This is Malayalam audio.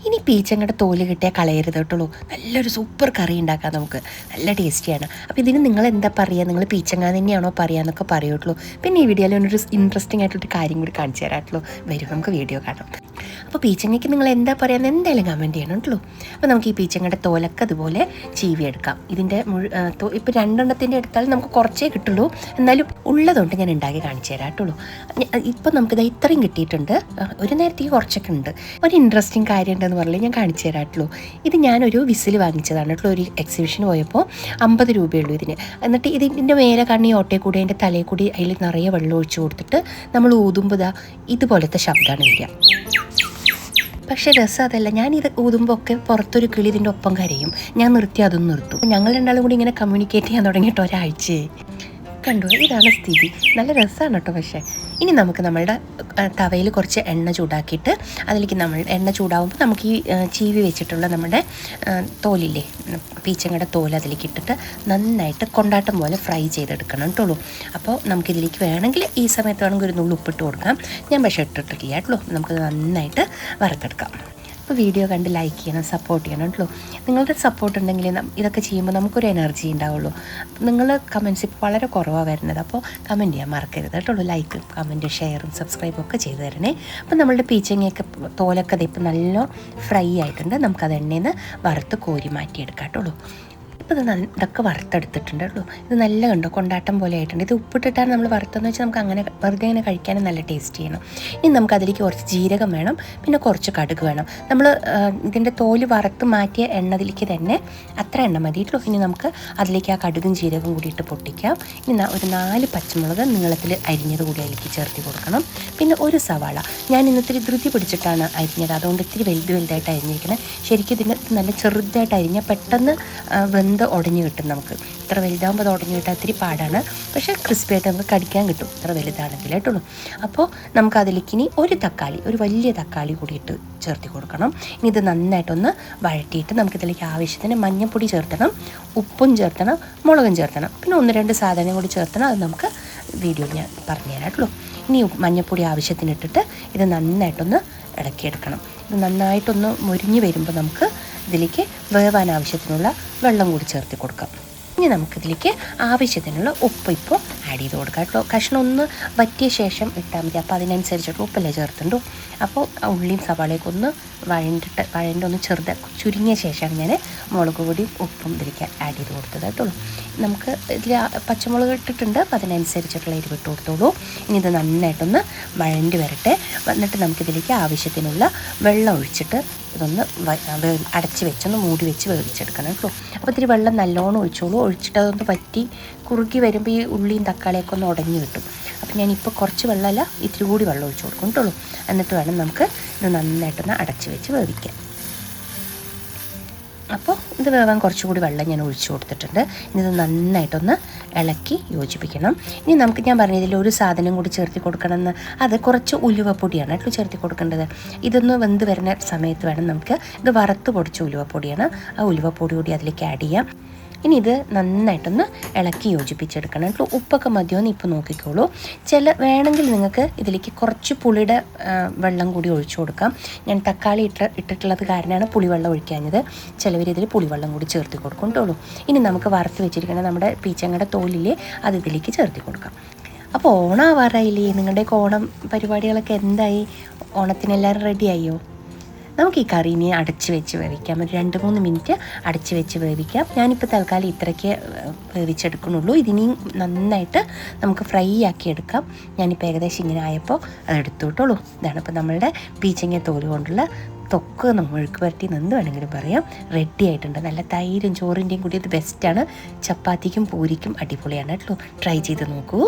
ഇനി പീച്ചങ്ങയുടെ തോല് കിട്ടിയാൽ കളയരുത് കേട്ടുള്ളൂ. നല്ലൊരു സൂപ്പർ കറി ഉണ്ടാക്കാം നമുക്ക്, നല്ല ടേസ്റ്റിയാണ്. അപ്പോൾ ഇതിന് നിങ്ങൾ എന്താ പറയുക, നിങ്ങൾ പീച്ചങ്ങ തന്നെയാണോ പറയുക എന്നൊക്കെ പറയുള്ളൂ. പിന്നെ ഈ വീഡിയോയിൽ ഒരു ഇൻട്രസ്റ്റിംഗ് ആയിട്ടൊരു കാര്യം കൂടി കാണിച്ചു തരാട്ടുള്ളൂ. വരും, നമുക്ക് വീഡിയോ കാണാം. അപ്പോൾ പീച്ചങ്ങയ്ക്ക് നിങ്ങൾ എന്താ പറയുക എന്തായാലും കമൻറ്റ് ചെയ്യണം കേട്ടോ. അപ്പോൾ നമുക്ക് ഈ പീച്ചങ്ങയുടെ തോലൊക്കെ അതുപോലെ ചീവിയെടുക്കാം. ഇതിൻ്റെ ഇപ്പോൾ രണ്ടെണ്ണത്തിൻ്റെ എടുത്താൽ നമുക്ക് കുറച്ചേ കിട്ടുള്ളൂ, എന്നാലും ഉള്ളതുകൊണ്ട് ഞാൻ ഉണ്ടാക്കി കാണിച്ചു തരാം കേട്ടുള്ളൂ. ഇപ്പം നമുക്കിത് ഇത്രയും കിട്ടിയിട്ടുണ്ട്. ഒരു നേരത്തേക്ക് കുറച്ചൊക്കെ ഉണ്ട്. ഒരു ഇൻട്രസ്റ്റിംഗ് കാര്യം ഉണ്ടെന്ന് പറഞ്ഞാൽ ഞാൻ കാണിച്ചു തരാട്ടുള്ളൂ. ഇത് ഞാനൊരു വിസിൽ വാങ്ങിച്ചതാണ് കേട്ടോ. ഒരു എക്സിബിഷന് പോയപ്പോൾ 50 രൂപയുള്ളൂ ഇതിന്. എന്നിട്ട് ഇതിൻ്റെ മേലെ കണ്ണി ഓട്ടയിൽ കൂടി അതിൻ്റെ തലയിൽ കൂടി അതിൽ നിറയെ വെള്ളം ഒഴിച്ചു കൊടുത്തിട്ട് നമ്മൾ ഊതുമ്പോൾ ഇതുപോലത്തെ ശബ്ദമാണ് വരിക. പക്ഷേ രസം അതല്ല, ഞാനിത് ഊതുമ്പോൾ ഒക്കെ പുറത്തൊരു കിളി ഇതിൻ്റെ ഒപ്പം കരയും. ഞാൻ നിർത്തി അതും നിർത്തും. ഞങ്ങൾ രണ്ടാളും കൂടി ഇങ്ങനെ കമ്മ്യൂണിക്കേറ്റ് ചെയ്യാൻ തുടങ്ങിയിട്ട് ഒരാഴ്ചയായി. കണ്ടു, ഇതാണ് സ്ഥിതി. നല്ല രസമാണ് കേട്ടോ. പക്ഷേ ഇനി നമുക്ക് നമ്മളുടെ തവയിൽ കുറച്ച് എണ്ണ ചൂടാക്കിയിട്ട് അതിലേക്ക് എണ്ണ ചൂടാകുമ്പോൾ നമുക്ക് ഈ ചീവി വെച്ചിട്ടുള്ള നമ്മുടെ തോലില്ലേ, പീച്ചങ്ങയുടെ തോല് അതിലേക്ക് ഇട്ടിട്ട് നന്നായിട്ട് കൊണ്ടാട്ടം പോലെ ഫ്രൈ ചെയ്തെടുക്കണം കേട്ടുള്ളൂ. അപ്പോൾ നമുക്കിതിലേക്ക് വേണമെങ്കിൽ ഈ സമയത്ത് വേണമെങ്കിൽ ഒരു നുള്ളി ഉപ്പിട്ട് കൊടുക്കാം. ഞാൻ പക്ഷേ ഇട്ടിട്ടില്ല കേട്ടോ. നമുക്ക് നന്നായിട്ട് വറുത്തെടുക്കാം. അപ്പോൾ വീഡിയോ കണ്ട് ലൈക്ക് ചെയ്യണം, സപ്പോർട്ട് ചെയ്യണം കേട്ടോ. നിങ്ങളുടെ സപ്പോർട്ട് ഉണ്ടെങ്കിൽ ഇതൊക്കെ ചെയ്യുമ്പോൾ നമുക്കൊരു എനർജി ഉണ്ടാവുള്ളൂ. നിങ്ങൾ കമൻറ്റ്സ് ഇപ്പോൾ വളരെ കുറവാണ് വരുന്നത്. അപ്പോൾ കമൻറ്റ് ചെയ്യാൻ മറക്കരുത് കേട്ടോ. ലൈക്കും കമൻറ്റ് ഷെയറും സബ്സ്ക്രൈബും ഒക്കെ ചെയ്ത് തരണേ. അപ്പോൾ നമ്മളുടെ പീച്ചങ്ങയൊക്കെ തോലൊക്കെ ഇപ്പം നല്ല ഫ്രൈ ആയിട്ടുണ്ട്. നമുക്കത് എണ്ണയിൽ നിന്ന് വറുത്ത് കോരി മാറ്റിയെടുക്കാം കേട്ടോ. ഇപ്പോൾ ഇതൊക്കെ വറുത്തെടുത്തിട്ടുണ്ട് കേട്ടോ. ഇത് നല്ല കണ്ടോ, കൊണ്ടാട്ടം പോലെ ആയിട്ടുണ്ട്. ഇത് ഉപ്പിട്ടിട്ടാണ് നമ്മൾ വറുത്തതെന്ന് വെച്ചാൽ നമുക്ക് അങ്ങനെ വെറുതെ ഇങ്ങനെ കഴിക്കാനും നല്ല ടേസ്റ്റ് ചെയ്യണം. ഇനി നമുക്ക് അതിലേക്ക് കുറച്ച് ജീരകം വേണം, പിന്നെ കുറച്ച് കടുക് വേണം. നമ്മൾ ഇതിൻ്റെ തോല് വറുത്ത് മാറ്റിയ എണ്ണതിലേക്ക് തന്നെ അത്ര എണ്ണ മതി കേട്ടോ. ഇനി നമുക്ക് അതിലേക്ക് ആ കടുകും ജീരകം കൂടിയിട്ട് പൊട്ടിക്കാം. ഇനി ഒരു 4 പച്ചമുളക് നീളത്തിൽ അരിഞ്ഞത് കൂടി അതിലേക്ക് ചേർത്ത് കൊടുക്കണം. പിന്നെ ഒരു സവാള ഞാൻ ഇന്നത്തിരി ധൃതി പിടിച്ചിട്ടാണ് അരിഞ്ഞത്, അതുകൊണ്ട് ഇത്തിരി വലുതായിട്ട് അരിഞ്ഞിരിക്കുന്നത്. ശരിക്കും ഇതിന് നല്ല ചെറുതായിട്ട് അരിഞ്ഞാൽ പെട്ടെന്ന് വെന്ത് ഉടഞ്ഞു കിട്ടും. നമുക്ക് ഇത്ര വലുതാകുമ്പോൾ അത് ഉടഞ്ഞു കിട്ടാൻ ഇത്തിരി പാടാണ്, പക്ഷേ ക്രിസ്പിയായിട്ട് നമുക്ക് കടിക്കാൻ കിട്ടും ഇത്ര വലുതാണെങ്കിൽ കേട്ടുള്ളൂ. അപ്പോൾ നമുക്ക് അതിലേക്ക് ഇനി ഒരു വലിയ തക്കാളി കൂടിയിട്ട് ചേർത്ത് കൊടുക്കണം. ഇനി ഇത് നന്നായിട്ടൊന്ന് വഴറ്റിയിട്ട് നമുക്കിതിലേക്ക് ആവശ്യത്തിന് മഞ്ഞൾപ്പൊടി ചേർത്തണം, ഉപ്പും ചേർത്തണം, മുളകും ചേർത്തണം, പിന്നെ 1-2 സാധനം കൂടി ചേർത്തണം. അത് നമുക്ക് വീഡിയോ ഞാൻ പറഞ്ഞു തരാമല്ലോ. ഇനി മഞ്ഞൾപ്പൊടി ആവശ്യത്തിന് ഇട്ടിട്ട് ഇത് നന്നായിട്ടൊന്ന് ഇളക്കിയെടുക്കണം. ഇത് നന്നായിട്ടൊന്ന് മുരിഞ്ഞ് വരുമ്പോൾ നമുക്ക് ഇതിലേക്ക് വേവാൻ ആവശ്യത്തിനുള്ള വെള്ളം കൂടി ചേർത്ത് കൊടുക്കാം. ഇനി നമുക്കിതിലേക്ക് ആവശ്യത്തിനുള്ള ഉപ്പ് ഇപ്പോൾ ആഡ് ചെയ്ത് കൊടുക്കാം കേട്ടോ. കഷ്ണം ഒന്ന് വറ്റിയ ശേഷം ഇട്ടാൽ മതി. അപ്പോൾ അതിനനുസരിച്ചിട്ട് ഉപ്പല്ലേ ചേർത്തുണ്ടോ. അപ്പോൾ ഉള്ളിയും സവാളയൊക്കെ ഒന്ന് ഒന്ന് ചുരുങ്ങിയ ശേഷമാണ് ഞാൻ മുളക് പൊടിയും ഉപ്പും ഇതിലേക്ക് ആഡ് ചെയ്ത് കൊടുത്തത് കേട്ടോ. നമുക്ക് ഇതിൽ പച്ചമുളക് ഇട്ടിട്ടുണ്ട്, അപ്പോൾ അതിനനുസരിച്ചിട്ടുള്ള എരിവ് ഇട്ട് കൊടുത്തോളൂ. ഇനി ഇത് നന്നായിട്ടൊന്ന് വഴണ്ടി വരട്ടെ. എന്നിട്ട് നമുക്കിതിലേക്ക് ആവശ്യത്തിനുള്ള വെള്ളം ഒഴിച്ചിട്ട് ഇതൊന്ന് അടച്ച് വെച്ചൊന്ന് മൂടി വെച്ച് വേവിച്ചെടുക്കണം കേട്ടോ. അപ്പോൾ ഇത്തിരി വെള്ളം നല്ലോണം ഒഴിച്ചോളൂ. ഒഴിച്ചിട്ട് അതൊന്ന് പറ്റി കുറുകി വരുമ്പോൾ ഈ ഉള്ളിയും തക്കാളിയൊക്കെ ഒന്ന് ഉടഞ്ഞു കിട്ടും. അപ്പോൾ ഞാനിപ്പോൾ കുറച്ച് വെള്ളമല്ല ഇത്തിരി കൂടി വെള്ളം ഒഴിച്ച് കൊടുക്കും കേട്ടുള്ളൂ. എന്നിട്ട് വേണം നമുക്ക് ഇത് നന്നായിട്ടൊന്ന് അടച്ച് വെച്ച് വേവിക്കാം. അപ്പോൾ ഇത് വേവാൻ കുറച്ചുകൂടി വെള്ളം ഞാൻ ഒഴിച്ചു കൊടുത്തിട്ടുണ്ട്. ഇനി ഇത് നന്നായിട്ടൊന്ന് ഇളക്കി യോജിപ്പിക്കണം. ഇനി ഞാൻ പറഞ്ഞതിൽ ഒരു സാധനം കൂടി ചേർത്ത് കൊടുക്കണമെന്ന്, അത് കുറച്ച് ഉലുവപ്പൊടിയാണ് കേട്ടോ ചേർത്ത് കൊടുക്കേണ്ടത്. ഇതൊന്ന് വെന്ത് വരുന്ന സമയത്ത് വേണം നമുക്ക്, ഇത് വറുത്ത് പൊടിച്ച ഉലുവപ്പൊടിയാണ്, ആ ഉലുവപ്പൊടി കൂടി അതിലേക്ക് ആഡ് ചെയ്യാം. ഇനി ഇത് നന്നായിട്ടൊന്ന് ഇളക്കി യോജിപ്പിച്ചെടുക്കണം കേട്ടോ. ഉപ്പൊക്കെ മതിയോന്ന് ഇപ്പോൾ നോക്കിക്കോളൂ. വേണമെങ്കിൽ നിങ്ങൾക്ക് ഇതിലേക്ക് കുറച്ച് പുളിയുടെ വെള്ളം കൂടി ഒഴിച്ചു കൊടുക്കാം. ഞാൻ തക്കാളി ഇട്ടിട്ടുള്ളത് കാരണമാണ് പുളിവെള്ളം ഒഴിക്കാഞ്ഞത്. ചിലവരിതിൽ പുളിവെള്ളം കൂടി ചേർത്ത് കൊടുക്കും കേട്ടോ. ഇനി നമുക്ക് വറുത്ത് വെച്ചിരിക്കുന്ന നമ്മുടെ പീച്ചങ്ങയുടെ തോലില്ലേ അത് ഇതിലേക്ക് ചേർത്ത് കൊടുക്കാം. അപ്പോൾ ഓണാവാറായില്ലേ? നിങ്ങളുടെയൊക്കെ ഓണം പരിപാടികളൊക്കെ എന്തായി? ഓണത്തിനെല്ലാവരും റെഡിയായോ? നമുക്ക് ഈ കറീനെ അടച്ച് വെച്ച് വേവിക്കാം. ഒരു 2-3 മിനിറ്റ് അടച്ച് വെച്ച് വേവിക്കാം. ഞാനിപ്പോൾ തൽക്കാലം ഇത്രയ്ക്ക് വേവിച്ചെടുക്കുന്നുള്ളൂ. ഇതിനെയും നന്നായിട്ട് നമുക്ക് ഫ്രൈ ആക്കി എടുക്കാം. ഞാനിപ്പോൾ ഏകദേശം ഇങ്ങനെ ആയപ്പോൾ അത് എടുത്തോട്ടുള്ളൂ. ഇതാണ് ഇപ്പോൾ നമ്മളുടെ പീച്ചങ്ങ തോല് കൊണ്ടുള്ള തൊക്ക്, മെഴുക്ക് പുരട്ടി എന്ത് വേണമെങ്കിലും പറയാം, റെഡി ആയിട്ടുണ്ട്. നല്ല തൈരും ചോറിൻ്റെയും കൂടി ഇത് ബെസ്റ്റാണ്. ചപ്പാത്തിക്കും പൂരിക്കും അടിപൊളിയാണ് കേട്ടോ. ട്രൈ ചെയ്ത് നോക്കൂ.